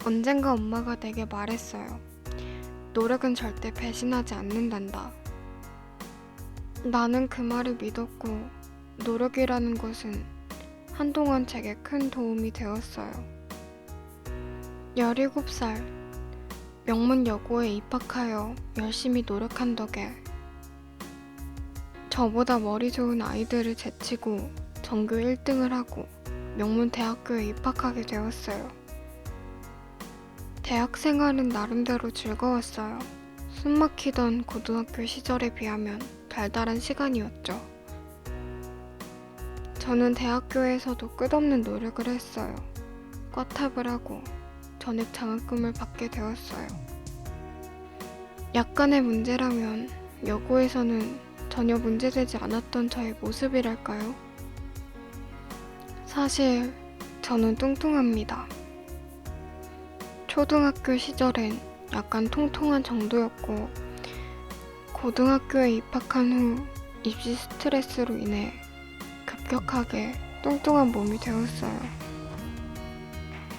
언젠가 엄마가 내게 말했어요. 노력은 절대 배신하지 않는단다. 나는 그 말을 믿었고, 노력이라는 것은 한동안 제게 큰 도움이 되었어요. 17살, 명문여고에 입학하여 열심히 노력한 덕에 저보다 머리 좋은 아이들을 제치고 전교 1등을 하고 명문대학교에 입학하게 되었어요. 대학 생활은 나름대로 즐거웠어요. 숨막히던 고등학교 시절에 비하면 달달한 시간이었죠. 저는 대학교에서도 끝없는 노력을 했어요. 꽈탑을 하고 전액 장학금을 받게 되었어요. 약간의 문제라면 여고에서는 전혀 문제되지 않았던 저의 모습이랄까요? 사실 저는 뚱뚱합니다. 초등학교 시절엔 약간 통통한 정도였고, 고등학교에 입학한 후 입시 스트레스로 인해 급격하게 뚱뚱한 몸이 되었어요.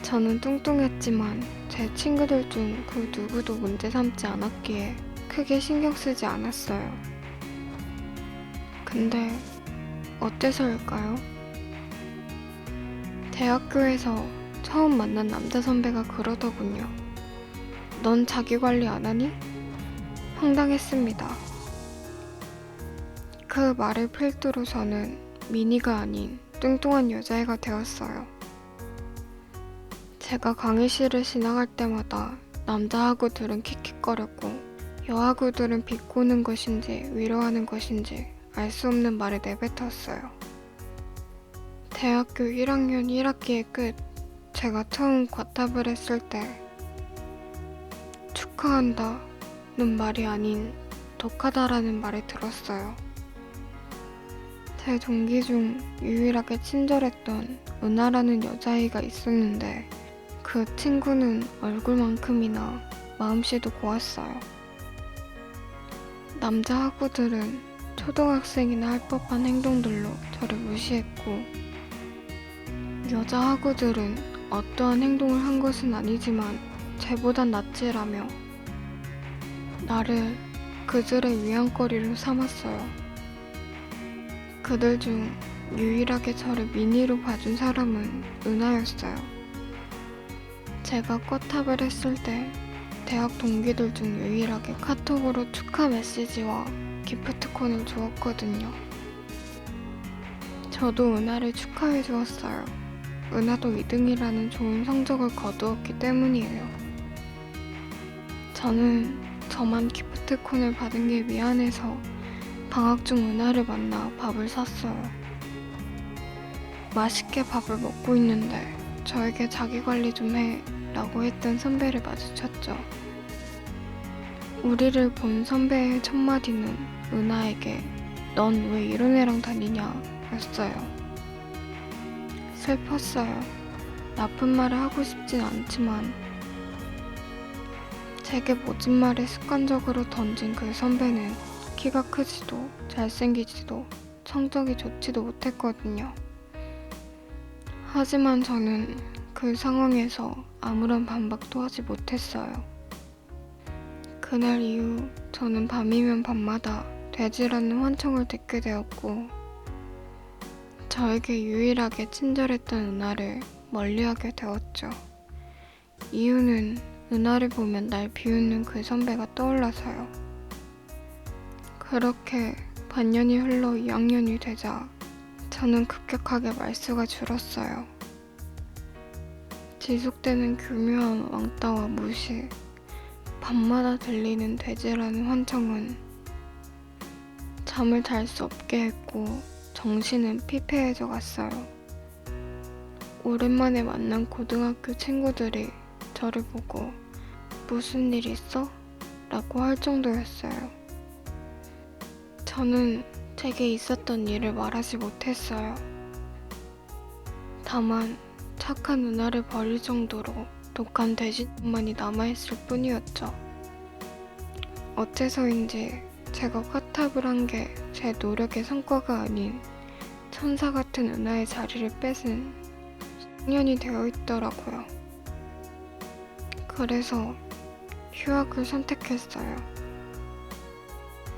저는 뚱뚱했지만 제 친구들 중 그 누구도 문제 삼지 않았기에 크게 신경 쓰지 않았어요. 근데 어때서일까요? 대학교에서 처음 만난 남자 선배가 그러더군요. 넌 자기 관리 안 하니? 황당했습니다. 그 말을 필두로 저는 미니가 아닌 뚱뚱한 여자애가 되었어요. 제가 강의실을 지나갈 때마다 남자하고들은 킥킥거렸고 여하고들은 비꼬는 것인지 위로하는 것인지 알 수 없는 말을 내뱉었어요. 대학교 1학년 1학기의 끝, 제가 처음 과탑을 했을 때 축하한다는 말이 아닌 독하다라는 말을 들었어요. 제 동기 중 유일하게 친절했던 은하라는 여자아이가 있었는데 그 친구는 얼굴만큼이나 마음씨도 고왔어요. 남자 학우들은 초등학생이나 할 법한 행동들로 저를 무시했고, 여자 학우들은 어떠한 행동을 한 것은 아니지만 쟤보단 낫지라며 나를 그들의 위안거리로 삼았어요. 그들 중 유일하게 저를 미니로 봐준 사람은 은하였어요. 제가 쿼탑을 했을 때 대학 동기들 중 유일하게 카톡으로 축하 메시지와 기프트콘을 주었거든요. 저도 은하를 축하해 주었어요. 은하도 2등이라는 좋은 성적을 거두었기 때문이에요. 저는 저만 기프트콘을 받은 게 미안해서 방학 중 은하를 만나 밥을 샀어요. 맛있게 밥을 먹고 있는데 저에게 자기 관리 좀 해 라고 했던 선배를 마주쳤죠. 우리를 본 선배의 첫 마디는 은하에게 넌 왜 이런 애랑 다니냐 였어요. 슬펐어요. 나쁜 말을 하고 싶진 않지만 제게 모진 말을 습관적으로 던진 그 선배는 키가 크지도 잘생기지도 성적이 좋지도 못했거든요. 하지만 저는 그 상황에서 아무런 반박도 하지 못했어요. 그날 이후 저는 밤이면 밤마다 되질 않는 환청을 듣게 되었고, 저에게 유일하게 친절했던 은하를 멀리하게 되었죠. 이유는 은하를 보면 날 비웃는 그 선배가 떠올라서요. 그렇게 반년이 흘러 2학년이 되자 저는 급격하게 말수가 줄었어요. 지속되는 교묘한 왕따와 무시, 밤마다 들리는 되질 않는 환청은 잠을 잘 수 없게 했고 정신은 피폐해져 갔어요. 오랜만에 만난 고등학교 친구들이 저를 보고 무슨 일 있어? 라고 할 정도였어요. 저는 제게 있었던 일을 말하지 못했어요. 다만 착한 은하를 버릴 정도로 독한 돼지만이 남아있을 뿐이었죠. 어째서인지 제가 쿼탑을 한 게 제 노력의 성과가 아닌 천사 같은 은하의 자리를 뺏은 10년이 되어 있더라고요. 그래서 휴학을 선택했어요.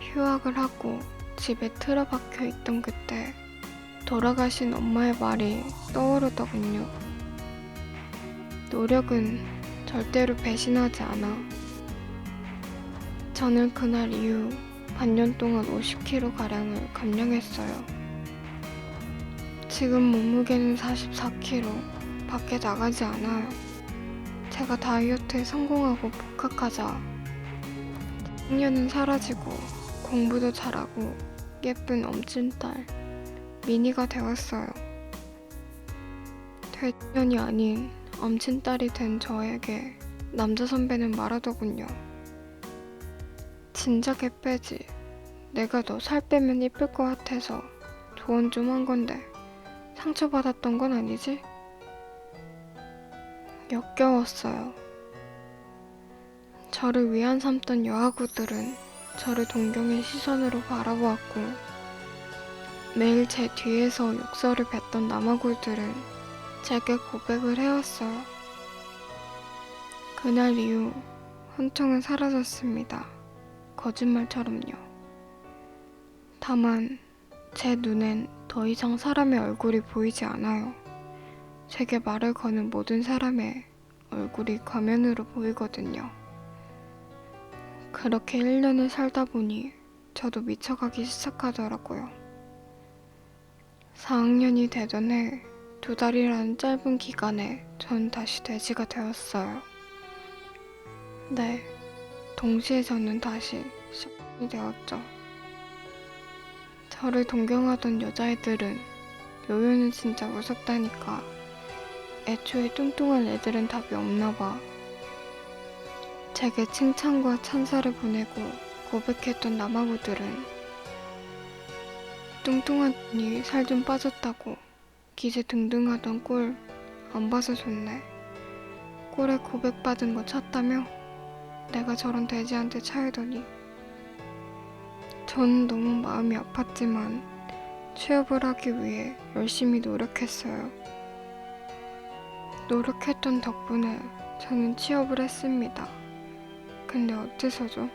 휴학을 하고 집에 틀어박혀 있던 그때 돌아가신 엄마의 말이 떠오르더군요. 노력은 절대로 배신하지 않아. 저는 그날 이후 반년 동안 50kg가량을 감량했어요. 지금 몸무게는 44kg, 밖에 나가지 않아요. 제가 다이어트에 성공하고 복학하자 학년은 사라지고 공부도 잘하고 예쁜 엄친딸 미니가 되었어요. 돼지년이 아닌 엄친딸이 된 저에게 남자 선배는 말하더군요. 진작에 빼지. 내가 너 살 빼면 이쁠 것 같아서 조언 좀 한 건데 상처받았던 건 아니지? 역겨웠어요. 저를 위안 삼던 여아구들은 저를 동경의 시선으로 바라보았고 매일 제 뒤에서 욕설을 뱉던 남아구들은 제게 고백을 해왔어요. 그날 이후 혼통은 사라졌습니다. 거짓말처럼요. 다만 제 눈엔 더 이상 사람의 얼굴이 보이지 않아요. 제게 말을 거는 모든 사람의 얼굴이 가면으로 보이거든요. 그렇게 1년을 살다 보니 저도 미쳐가기 시작하더라고요. 4학년이 되던 해 2달이라는 짧은 기간에 전 다시 돼지가 되었어요. 네, 동시에 저는 다시 이 되었죠. 저를 동경하던 여자애들은 요요는 진짜 무섭다니까 애초에 뚱뚱한 애들은 답이 없나봐. 제게 칭찬과 찬사를 보내고 고백했던 남아구들은 뚱뚱하니 살 좀 빠졌다고 기세 등등하던 꼴 안 봐서 좋네. 꼴에 고백받은 거 찾다며? 내가 저런 돼지한테 차이더니. 전 너무 마음이 아팠지만 취업을 하기 위해 열심히 노력했어요. 노력했던 덕분에 저는 취업을 했습니다. 근데 어째서죠?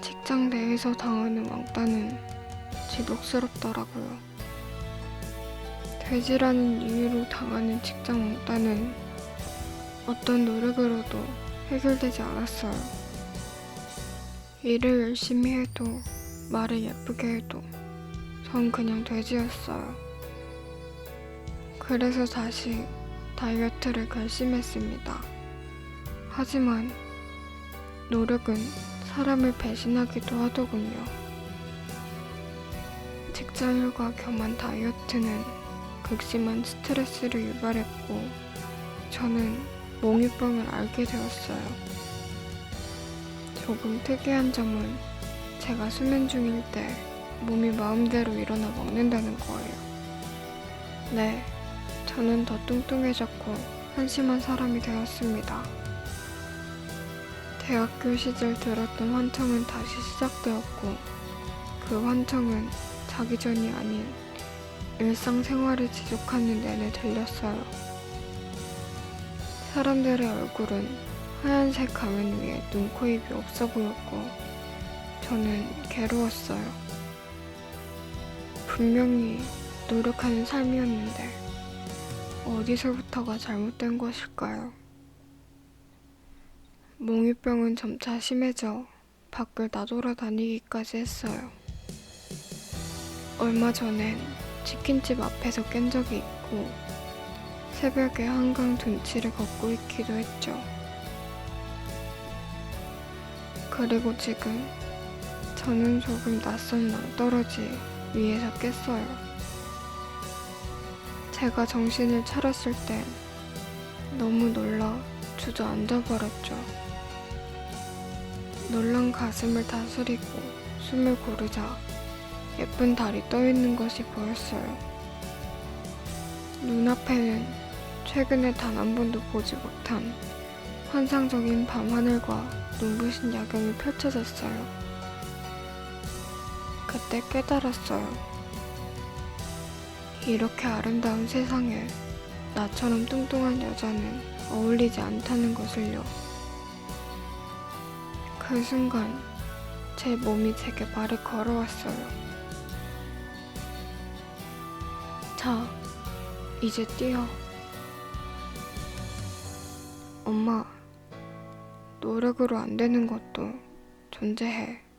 직장 내에서 당하는 왕따는 지독스럽더라고요. 돼지라는 이유로 당하는 직장 왕따는 어떤 노력으로도 해결되지 않았어요. 일을 열심히 해도 말을 예쁘게 해도 전 그냥 돼지였어요. 그래서 다시 다이어트를 결심했습니다. 하지만 노력은 사람을 배신하기도 하더군요. 직장일과 겸한 다이어트는 극심한 스트레스를 유발했고 저는 몽유병을 앓게 되었어요. 조금 특이한 점은 제가 수면 중일 때 몸이 마음대로 일어나 먹는다는 거예요. 네, 저는 더 뚱뚱해졌고 한심한 사람이 되었습니다. 대학교 시절 들었던 환청은 다시 시작되었고 그 환청은 자기 전이 아닌 일상생활을 지속하는 내내 들렸어요. 사람들의 얼굴은 하얀색 가면 위에 눈, 코, 입이 없어 보였고 저는 괴로웠어요. 분명히 노력하는 삶이었는데 어디서부터가 잘못된 것일까요? 몽유병은 점차 심해져 밖을 나돌아다니기까지 했어요. 얼마 전엔 치킨집 앞에서 깬 적이 있고 새벽에 한강 둔치를 걷고 있기도 했죠. 그리고 지금 저는 조금 낯선 낭떠러지 위에서 깼어요. 제가 정신을 차렸을 땐 너무 놀라 주저앉아버렸죠. 놀란 가슴을 다스리고 숨을 고르자 예쁜 달이 떠있는 것이 보였어요. 눈앞에는 최근에 단 한 번도 보지 못한 환상적인 밤하늘과 눈부신 야경이 펼쳐졌어요. 그때 깨달았어요. 이렇게 아름다운 세상에 나처럼 뚱뚱한 여자는 어울리지 않다는 것을요. 그 순간 제 몸이 제게 말을 걸어왔어요. 자, 이제 뛰어. 엄마, 노력으로 안 되는 것도 존재해.